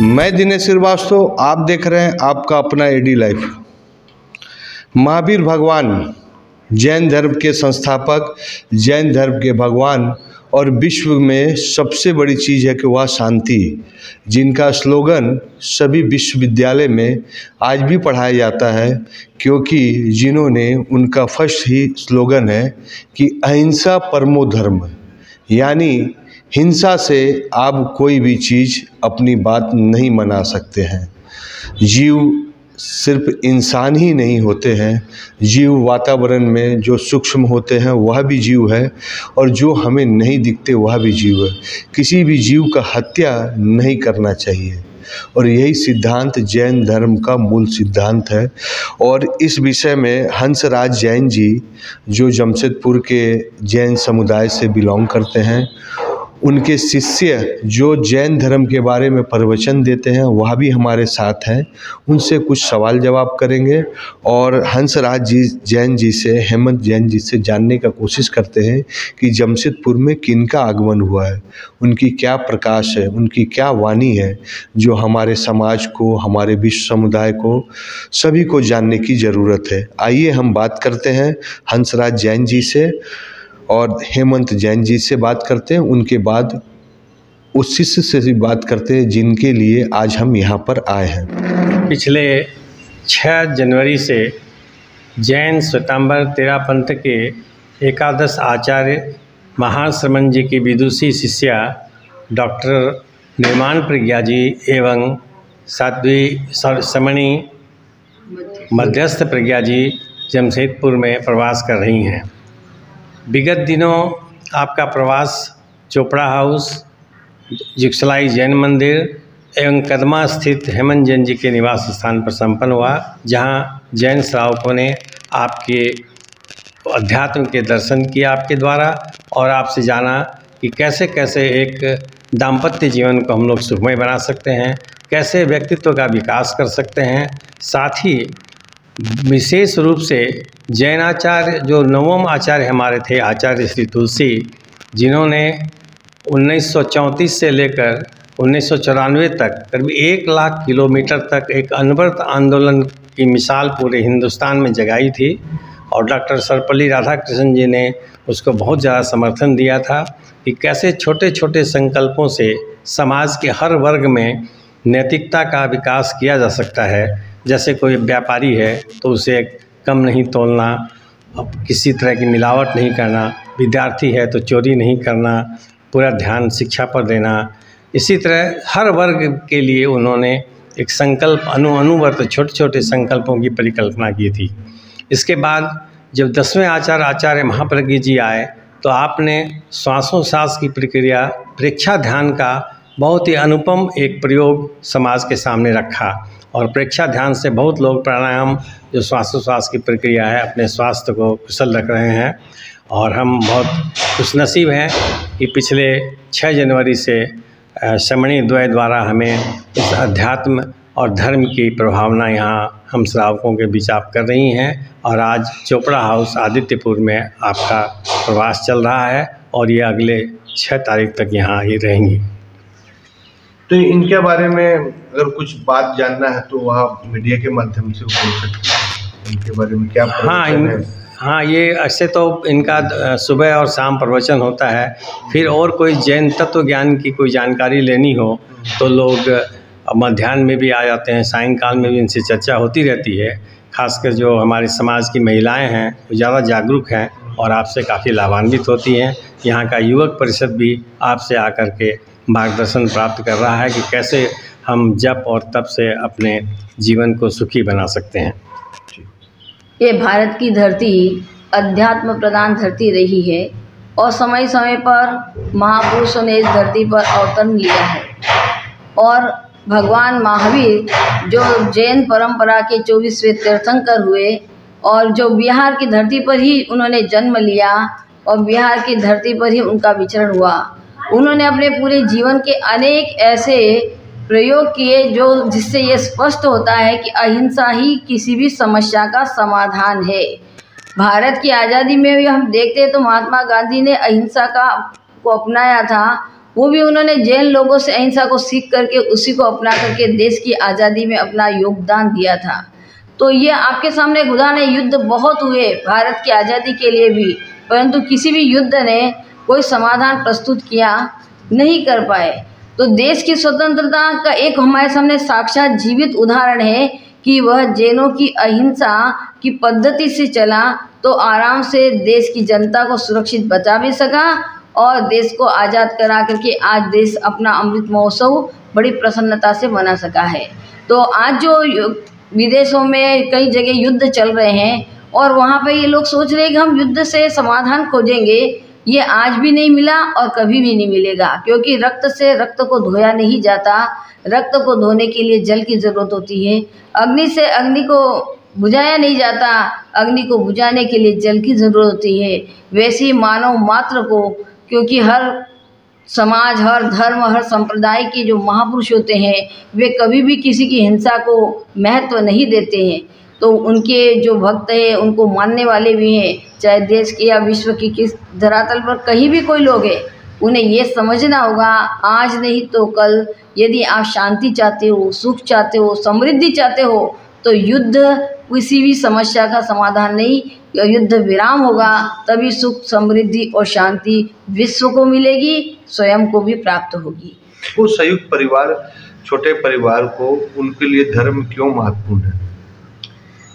मैं दिनेश श्रीवास्तव, आप देख रहे हैं आपका अपना एडी लाइफ। महावीर भगवान जैन धर्म के संस्थापक, जैन धर्म के भगवान और विश्व में सबसे बड़ी चीज़ है कि वह शांति, जिनका स्लोगन सभी विश्वविद्यालय में आज भी पढ़ाया जाता है, क्योंकि जिन्होंने उनका फर्स्ट ही स्लोगन है कि अहिंसा परमो धर्म, यानी हिंसा से आप कोई भी चीज़ अपनी बात नहीं मना सकते हैं। जीव सिर्फ इंसान ही नहीं होते हैं, जीव वातावरण में जो सूक्ष्म होते हैं वह भी जीव है, और जो हमें नहीं दिखते वह भी जीव है। किसी भी जीव का हत्या नहीं करना चाहिए, और यही सिद्धांत जैन धर्म का मूल सिद्धांत है। और इस विषय में हंसराज जैन जी, जो जमशेदपुर के जैन समुदाय से बिलोंग करते हैं, उनके शिष्य जो जैन धर्म के बारे में प्रवचन देते हैं वह भी हमारे साथ हैं। उनसे कुछ सवाल जवाब करेंगे और हंसराज जी जैन जी से, हेमंत जैन जी से जानने का कोशिश करते हैं कि जमशेदपुर में किनका आगमन हुआ है, उनकी क्या प्रकाश है, उनकी क्या वाणी है, जो हमारे समाज को, हमारे विश्व समुदाय को, सभी को जानने की ज़रूरत है। आइए हम बात करते हैं हंसराज जैन जी से और हेमंत जैन जी से बात करते हैं। उनके बाद उस शिष्य से भी बात करते हैं जिनके लिए आज हम यहाँ पर आए हैं। पिछले 6 जनवरी से जैन श्वेतांबर तेरापंथ के एकादश आचार्य महान श्रमण जी की विदुषी शिष्या डॉक्टर निर्माण प्रज्ञा जी एवं साध्वी समणी मध्यस्थ प्रज्ञा जी जमशेदपुर में प्रवास कर रही हैं। विगत दिनों आपका प्रवास चोपड़ा हाउस, जिक्सलाई जैन मंदिर एवं कदमा स्थित हेमंत जैन जी के निवास स्थान पर संपन्न हुआ, जहां जैन श्रावकों ने आपके अध्यात्म के दर्शन किए आपके द्वारा, और आपसे जाना कि कैसे कैसे एक दाम्पत्य जीवन को हम लोग सुखमय बना सकते हैं, कैसे व्यक्तित्व का विकास कर सकते हैं। साथ ही विशेष रूप से जैनाचार्य जो नवम आचार्य हमारे थे, आचार्य श्री तुलसी, जिन्होंने 1934 से लेकर 1994 तक करीब 1 लाख किलोमीटर तक एक अनवरत आंदोलन की मिसाल पूरे हिंदुस्तान में जगाई थी, और डॉक्टर सर्वपल्ली राधाकृष्णन जी ने उसको बहुत ज़्यादा समर्थन दिया था कि कैसे छोटे छोटे संकल्पों से समाज के हर वर्ग में नैतिकता का विकास किया जा सकता है। जैसे कोई व्यापारी है तो उसे कम नहीं तोलना, अब किसी तरह की मिलावट नहीं करना, विद्यार्थी है तो चोरी नहीं करना, पूरा ध्यान शिक्षा पर देना। इसी तरह हर वर्ग के लिए उन्होंने एक संकल्प अनुवर्त छोटे छोटे संकल्पों की परिकल्पना की थी। इसके बाद जब 10वें आचार्य महाप्रज्ञ जी आए तो आपने श्वासोच्छ्वास की प्रक्रिया, प्रेक्षा ध्यान का बहुत ही अनुपम एक प्रयोग समाज के सामने रखा, और प्रेक्षा ध्यान से बहुत लोग प्राणायाम जो श्वासोच्छ्वास की प्रक्रिया है अपने स्वास्थ्य को कुशल रख रहे हैं। और हम बहुत खुशनसीब हैं कि पिछले 6 जनवरी से समणी द्वय द्वारा हमें इस अध्यात्म और धर्म की प्रभावना यहाँ हम श्रावकों के बीच आप कर रही हैं, और आज चोपड़ा हाउस आदित्यपुर में आपका प्रवास चल रहा है, और ये अगले 6 तारीख तक यहाँ ही रहेंगी। तो इनके बारे में अगर कुछ बात जानना है तो वह मीडिया के माध्यम से बोल सकते हैं, इनके बारे में क्या प्रवचन है? हाँ, ये ऐसे तो इनका सुबह और शाम प्रवचन होता है। फिर और कोई जैन तत्व ज्ञान की कोई जानकारी लेनी हो तो लोग मध्याह्न में भी आ जाते हैं, सायंकाल में भी इनसे चर्चा होती रहती है। खासकर जो हमारे समाज की महिलाएं हैं वो ज़्यादा जागरूक हैं और आपसे काफ़ी लाभान्वित होती हैं। यहाँ का युवक परिषद भी आपसे आकर के मार्गदर्शन प्राप्त कर रहा है कि कैसे हम जप और तप से अपने जीवन को सुखी बना सकते हैं। ये भारत की धरती अध्यात्म प्रधान धरती रही है, और समय समय पर महापुरुषों ने इस धरती पर अवतरण लिया है। और भगवान महावीर जो जैन परंपरा के 24वें तीर्थंकर हुए, और जो बिहार की धरती पर ही उन्होंने जन्म लिया और बिहार की धरती पर ही उनका विचरण हुआ। उन्होंने अपने पूरे जीवन के अनेक ऐसे प्रयोग किए जो जिससे ये स्पष्ट होता है कि अहिंसा ही किसी भी समस्या का समाधान है। भारत की आज़ादी में भी हम देखते हैं तो महात्मा गांधी ने अहिंसा को अपनाया था। वो भी उन्होंने जैन लोगों से अहिंसा को सीख करके उसी को अपना करके देश की आज़ादी में अपना योगदान दिया था। तो ये आपके सामने एक उदाहरण है। युद्ध बहुत हुए भारत की आज़ादी के लिए भी, परंतु किसी भी युद्ध ने कोई समाधान प्रस्तुत किया नहीं कर पाए। तो देश की स्वतंत्रता का एक हमारे सामने साक्षात जीवित उदाहरण है कि वह जैनों की अहिंसा की पद्धति से चला तो आराम से देश की जनता को सुरक्षित बचा भी सका और देश को आज़ाद करा करके आज देश अपना अमृत महोत्सव बड़ी प्रसन्नता से मना सका है। तो आज जो विदेशों में कई जगह युद्ध चल रहे हैं और वहाँ पे ये लोग सोच रहे हैं कि हम युद्ध से समाधान खोजेंगे, ये आज भी नहीं मिला और कभी भी नहीं मिलेगा, क्योंकि रक्त से रक्त को धोया नहीं जाता। रक्त को धोने के लिए जल की ज़रूरत होती है। अग्नि से अग्नि को बुझाया नहीं जाता, अग्नि को बुझाने के लिए जल की ज़रूरत होती है। वैसे ही मानव मात्र को, क्योंकि हर समाज, हर धर्म, हर संप्रदाय के जो महापुरुष होते हैं वे कभी भी किसी की हिंसा को महत्व नहीं देते हैं। तो उनके जो भक्त हैं उनको मानने वाले भी हैं, चाहे देश के या विश्व की किस धरातल पर कहीं भी कोई लोग हैं, उन्हें ये समझना होगा आज नहीं तो कल यदि आप शांति चाहते हो, सुख चाहते हो, समृद्धि चाहते हो तो युद्ध किसी भी समस्या का समाधान नहीं, युद्ध विराम होगा तभी सुख, समृद्धि और शांति विश्व को मिलेगी, स्वयं को भी प्राप्त होगी। वो संयुक्त परिवार, छोटे परिवार को, उनके लिए धर्म क्यों महत्वपूर्ण है?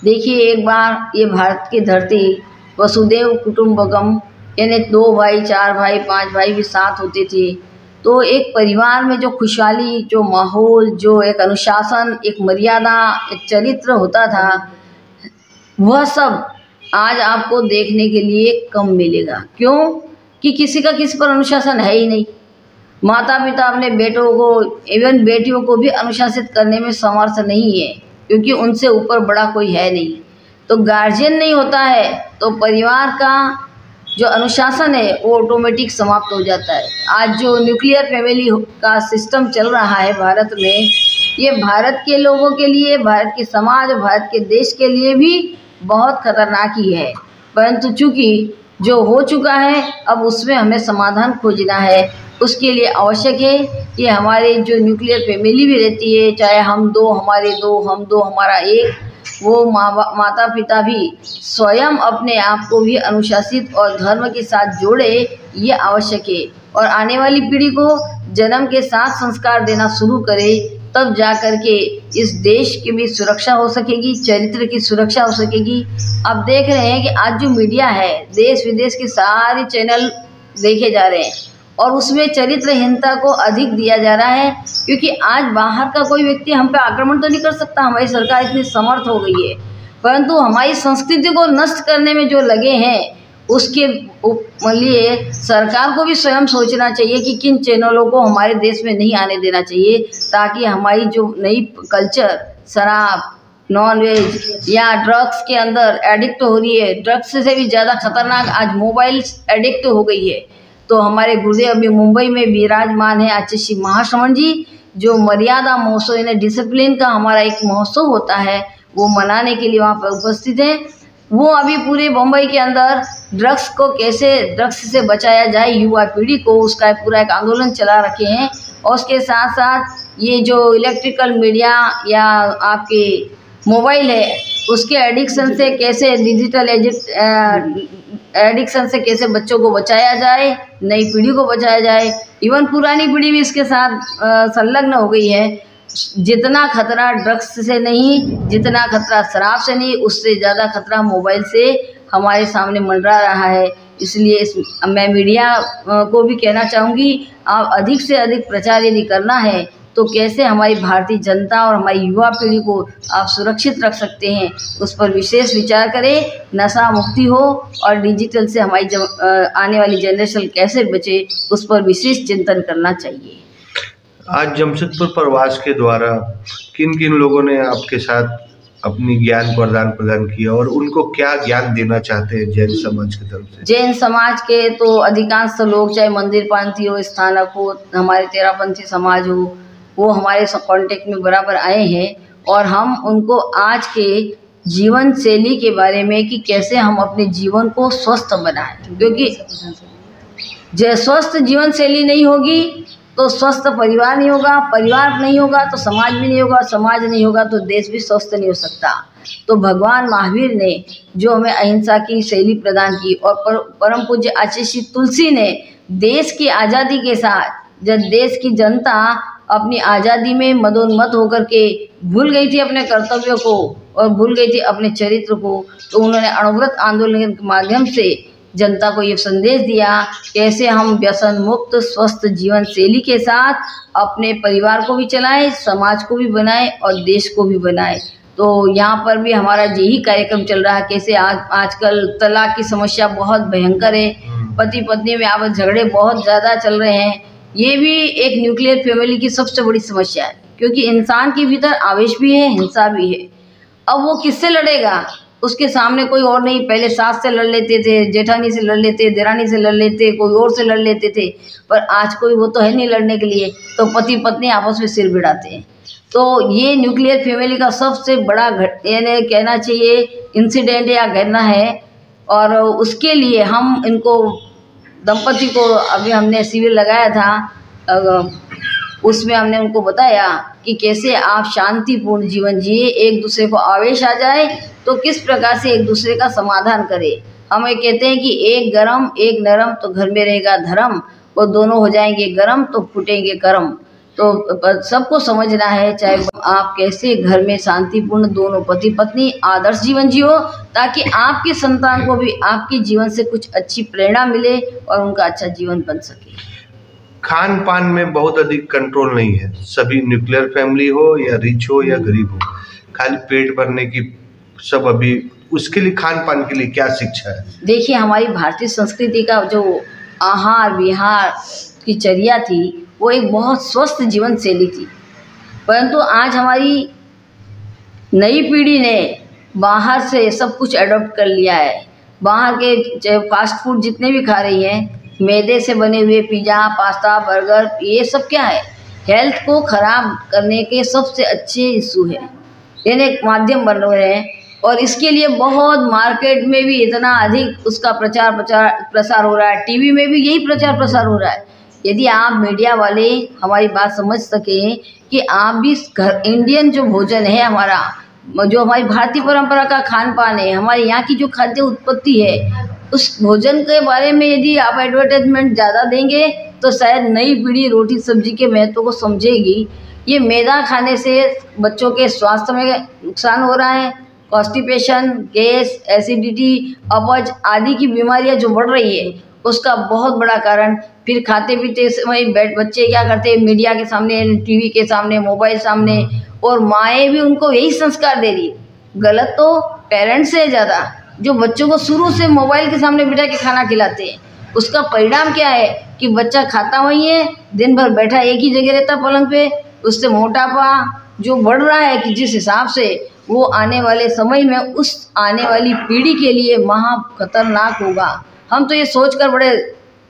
देखिए, एक बार ये भारत की धरती वसुदेव कुटुंबकम, यानी 2 भाई, 4 भाई, 5 भाई भी साथ होते थे। तो एक परिवार में जो खुशहाली, जो माहौल, जो एक अनुशासन, एक मर्यादा, एक चरित्र होता था, वह सब आज आपको देखने के लिए कम मिलेगा। क्यों? कि किसी का किसी पर अनुशासन है ही नहीं। माता पिता अपने बेटों को, इवन बेटियों को भी अनुशासित करने में समर्थ नहीं है, क्योंकि उनसे ऊपर बड़ा कोई है नहीं। तो गार्जियन नहीं होता है तो परिवार का जो अनुशासन है वो ऑटोमेटिक समाप्त हो जाता है। आज जो न्यूक्लियर फैमिली का सिस्टम चल रहा है भारत में, ये भारत के लोगों के लिए, भारत के समाज, भारत के देश के लिए भी बहुत खतरनाक ही है। परंतु चूँकि जो हो चुका है अब उसमें हमें समाधान खोजना है। उसके लिए आवश्यक है कि हमारे जो न्यूक्लियर फैमिली भी रहती है, चाहे हम 2 हमारे 2, हम 2 हमारा 1, वो माता पिता भी स्वयं अपने आप को भी अनुशासित और धर्म के साथ जोड़े, ये आवश्यक है। और आने वाली पीढ़ी को जन्म के साथ संस्कार देना शुरू करे, तब जा कर के इस देश की भी सुरक्षा हो सकेगी, चरित्र की सुरक्षा हो सकेगी। अब देख रहे हैं कि आज जो मीडिया है, देश विदेश के सारे चैनल देखे जा रहे हैं और उसमें चरित्रहीनता को अधिक दिया जा रहा है, क्योंकि आज बाहर का कोई व्यक्ति हम पे आक्रमण तो नहीं कर सकता, हमारी सरकार इतनी समर्थ हो गई है, परंतु हमारी संस्कृति को नष्ट करने में जो लगे हैं उसके लिए सरकार को भी स्वयं सोचना चाहिए कि किन चैनलों को हमारे देश में नहीं आने देना चाहिए, ताकि हमारी जो नई कल्चर, शराब, नॉनवेज या ड्रग्स के अंदर एडिक्ट हो रही है, ड्रग्स से भी ज़्यादा खतरनाक आज मोबाइल एडिक्ट हो गई है। तो हमारे गुरुदेव अभी मुंबई में विराजमान है आचार्य श्री महाश्रवण जी, जो मर्यादा महोत्सव, यानी डिसिप्लिन का हमारा एक महोत्सव होता है, वो मनाने के लिए वहाँ पर उपस्थित हैं। वो अभी पूरे मुंबई के अंदर ड्रग्स को कैसे, ड्रग्स से बचाया जाए युवा पीढ़ी को, उसका पूरा एक आंदोलन चला रखे हैं। और उसके साथ साथ ये जो इलेक्ट्रिकल मीडिया या आपके मोबाइल है, उसके एडिक्शन से कैसे, डिजिटल एडिक्शन से कैसे बच्चों को बचाया जाए, नई पीढ़ी को बचाया जाए। इवन पुरानी पीढ़ी भी इसके साथ संलग्न हो गई है। जितना खतरा ड्रग्स से नहीं, जितना खतरा शराब से नहीं, उससे ज़्यादा खतरा मोबाइल से हमारे सामने मंडरा रहा है। इसलिए मैं मीडिया को भी कहना चाहूँगी, आप अधिक से अधिक प्रचार यदि करना है तो कैसे हमारी भारतीय जनता और हमारी युवा पीढ़ी को आप सुरक्षित रख सकते हैं, उस पर विशेष विचार करें। नशा मुक्ति हो और डिजिटल से हमारी आने वाली जनरेशन कैसे बचे, उस पर विशेष चिंतन करना चाहिए। आज जमशेदपुर प्रवास के द्वारा किन किन लोगों ने आपके साथ अपनी ज्ञान को आदान प्रदान किया और उनको क्या ज्ञान देना चाहते हैं जैन समाज की तरफ से? जैन समाज के तो अधिकांश लोग, चाहे मंदिर पांथी हो, स्थानक हो, हमारे तेरापंथी समाज हो, वो हमारे कांटेक्ट में बराबर आए हैं और हम उनको आज के जीवन शैली के बारे में कि कैसे हम अपने जीवन को स्वस्थ बनाएं, क्योंकि स्वस्थ जीवन शैली नहीं होगी तो स्वस्थ परिवार नहीं होगा, परिवार नहीं होगा तो समाज भी नहीं होगा, समाज नहीं होगा तो देश भी स्वस्थ नहीं हो सकता। तो भगवान महावीर ने जो हमें अहिंसा की शैली प्रदान की और परम पूज्य आचार्य श्री तुलसी ने देश की आज़ादी के साथ, जब देश की जनता अपनी आज़ादी में मदोन्मत्त होकर के भूल गई थी अपने कर्तव्यों को और भूल गई थी अपने चरित्र को, तो उन्होंने अणुव्रत आंदोलन के माध्यम से जनता को ये संदेश दिया कैसे हम व्यसन मुक्त स्वस्थ जीवन शैली के साथ अपने परिवार को भी चलाएं, समाज को भी बनाएं और देश को भी बनाएं। तो यहाँ पर भी हमारा यही कार्यक्रम चल रहा है। कैसे आजकल तलाक की समस्या बहुत भयंकर है, पति पत्नी में आपस झगड़े बहुत ज़्यादा चल रहे हैं। ये भी एक न्यूक्लियर फैमिली की सबसे बड़ी समस्या है, क्योंकि इंसान के भीतर आवेश भी है, हिंसा भी है। अब वो किससे लड़ेगा? उसके सामने कोई और नहीं। पहले सास से लड़ लेते थे, जेठानी से लड़ लेते, देरानी से लड़ लेते, कोई और से लड़ लेते थे, पर आज कोई वो तो है नहीं लड़ने के लिए, तो पति पत्नी आपस में सिर भिड़ाते हैं। तो ये न्यूक्लियर फैमिली का सबसे बड़ा यानी कहना चाहिए इंसिडेंट या घटना है। और उसके लिए हम इनको दंपति को अभी हमने शिविर लगाया था, उसमें हमने उनको बताया कि कैसे आप शांतिपूर्ण जीवन जिए, एक दूसरे को आवेश आ जाए तो किस प्रकार से एक दूसरे का समाधान करें। हम ये कहते हैं कि एक गरम एक नरम तो घर में रहेगा धर्म, वो दोनों हो जाएंगे गरम तो फूटेंगे करम। तो सबको समझना है, चाहे आप कैसे घर में शांतिपूर्ण दोनों पति पत्नी आदर्श जीवन जियो, ताकि आपके संतान को भी आपके जीवन से कुछ अच्छी प्रेरणा मिले और उनका अच्छा जीवन बन सके। खान पान में बहुत अधिक कंट्रोल नहीं है, सभी न्यूक्लियर फैमिली हो या रिच हो या गरीब हो, खाली पेट भरने की सब। अभी उसके लिए खान पान के लिए क्या शिक्षा है? देखिए, हमारी भारतीय संस्कृति का जो आहार विहार की चर्या थी वो एक बहुत स्वस्थ जीवन शैली थी, परंतु आज हमारी नई पीढ़ी ने बाहर से सब कुछ अडॉप्ट कर लिया है। बाहर के फास्ट फूड जितने भी खा रही हैं, मैदे से बने हुए पिज़्ज़ा पास्ता बर्गर, ये सब क्या है? हेल्थ को ख़राब करने के सबसे अच्छे इशू है, यानी एक माध्यम बन रहे हैं। और इसके लिए बहुत मार्केट में भी इतना अधिक उसका प्रसार हो रहा है, टीवी में भी यही प्रचार प्रसार हो रहा है। यदि आप मीडिया वाले हमारी बात समझ सकें कि आप भी घर इंडियन जो भोजन है हमारा, जो हमारी भारतीय परंपरा का खान पान है, हमारे यहाँ की जो खाद्य उत्पत्ति है, उस भोजन के बारे में यदि आप एडवर्टाइजमेंट ज़्यादा देंगे तो शायद नई पीढ़ी रोटी सब्जी के महत्व को समझेगी। ये मैदा खाने से बच्चों के स्वास्थ्य में नुकसान हो रहा है, कॉन्स्टिपेशन, गैस, एसिडिटी, अपच आदि की बीमारियां जो बढ़ रही है, उसका बहुत बड़ा कारण। फिर खाते पीते समय बच्चे क्या करते हैं? मीडिया के सामने, टीवी के सामने, मोबाइल सामने, और माएँ भी उनको यही संस्कार दे रही। गलत तो पेरेंट्स है ज़्यादा, जो बच्चों को शुरू से मोबाइल के सामने बिठा के खाना खिलाते हैं। उसका परिणाम क्या है कि बच्चा खाता वही है, दिन भर बैठा एक ही जगह रहता पलंग पे, उससे मोटापा जो बढ़ रहा है कि जिस हिसाब से वो आने वाले समय में उस आने वाली पीढ़ी के लिए महा खतरनाक होगा। हम तो ये सोचकर बड़े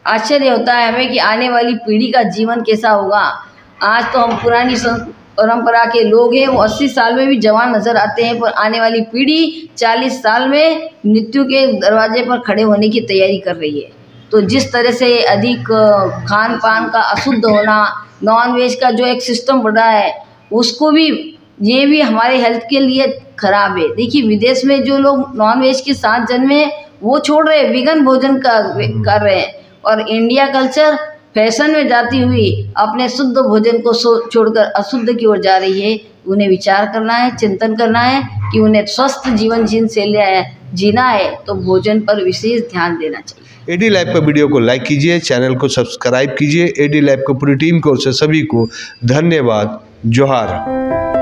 आश्चर्य होता है हमें कि आने वाली पीढ़ी का जीवन कैसा होगा। आज तो हम पुरानी परंपरा के लोग हैं, वो 80 साल में भी जवान नज़र आते हैं, पर आने वाली पीढ़ी 40 साल में मृत्यु के दरवाजे पर खड़े होने की तैयारी कर रही है। तो जिस तरह से अधिक खान पान का अशुद्ध होना, नॉन वेज का जो एक सिस्टम बढ़ा है, उसको भी ये भी हमारे हेल्थ के लिए ख़राब है। देखिए, विदेश में जो लोग नॉन वेज के साथ जन्मे वो छोड़ रहे, विगन भोजन कर रहे हैं, और इंडिया कल्चर फैशन में जाती हुई अपने शुद्ध भोजन को छोड़कर अशुद्ध की ओर जा रही है। उन्हें विचार करना है, चिंतन करना है कि उन्हें स्वस्थ जीवन जीना है तो भोजन पर विशेष ध्यान देना चाहिए। एडी लाइव का वीडियो को लाइक कीजिए, चैनल को सब्सक्राइब कीजिए। एडी लाइव की पूरी टीम को, सभी को धन्यवाद। जोहार।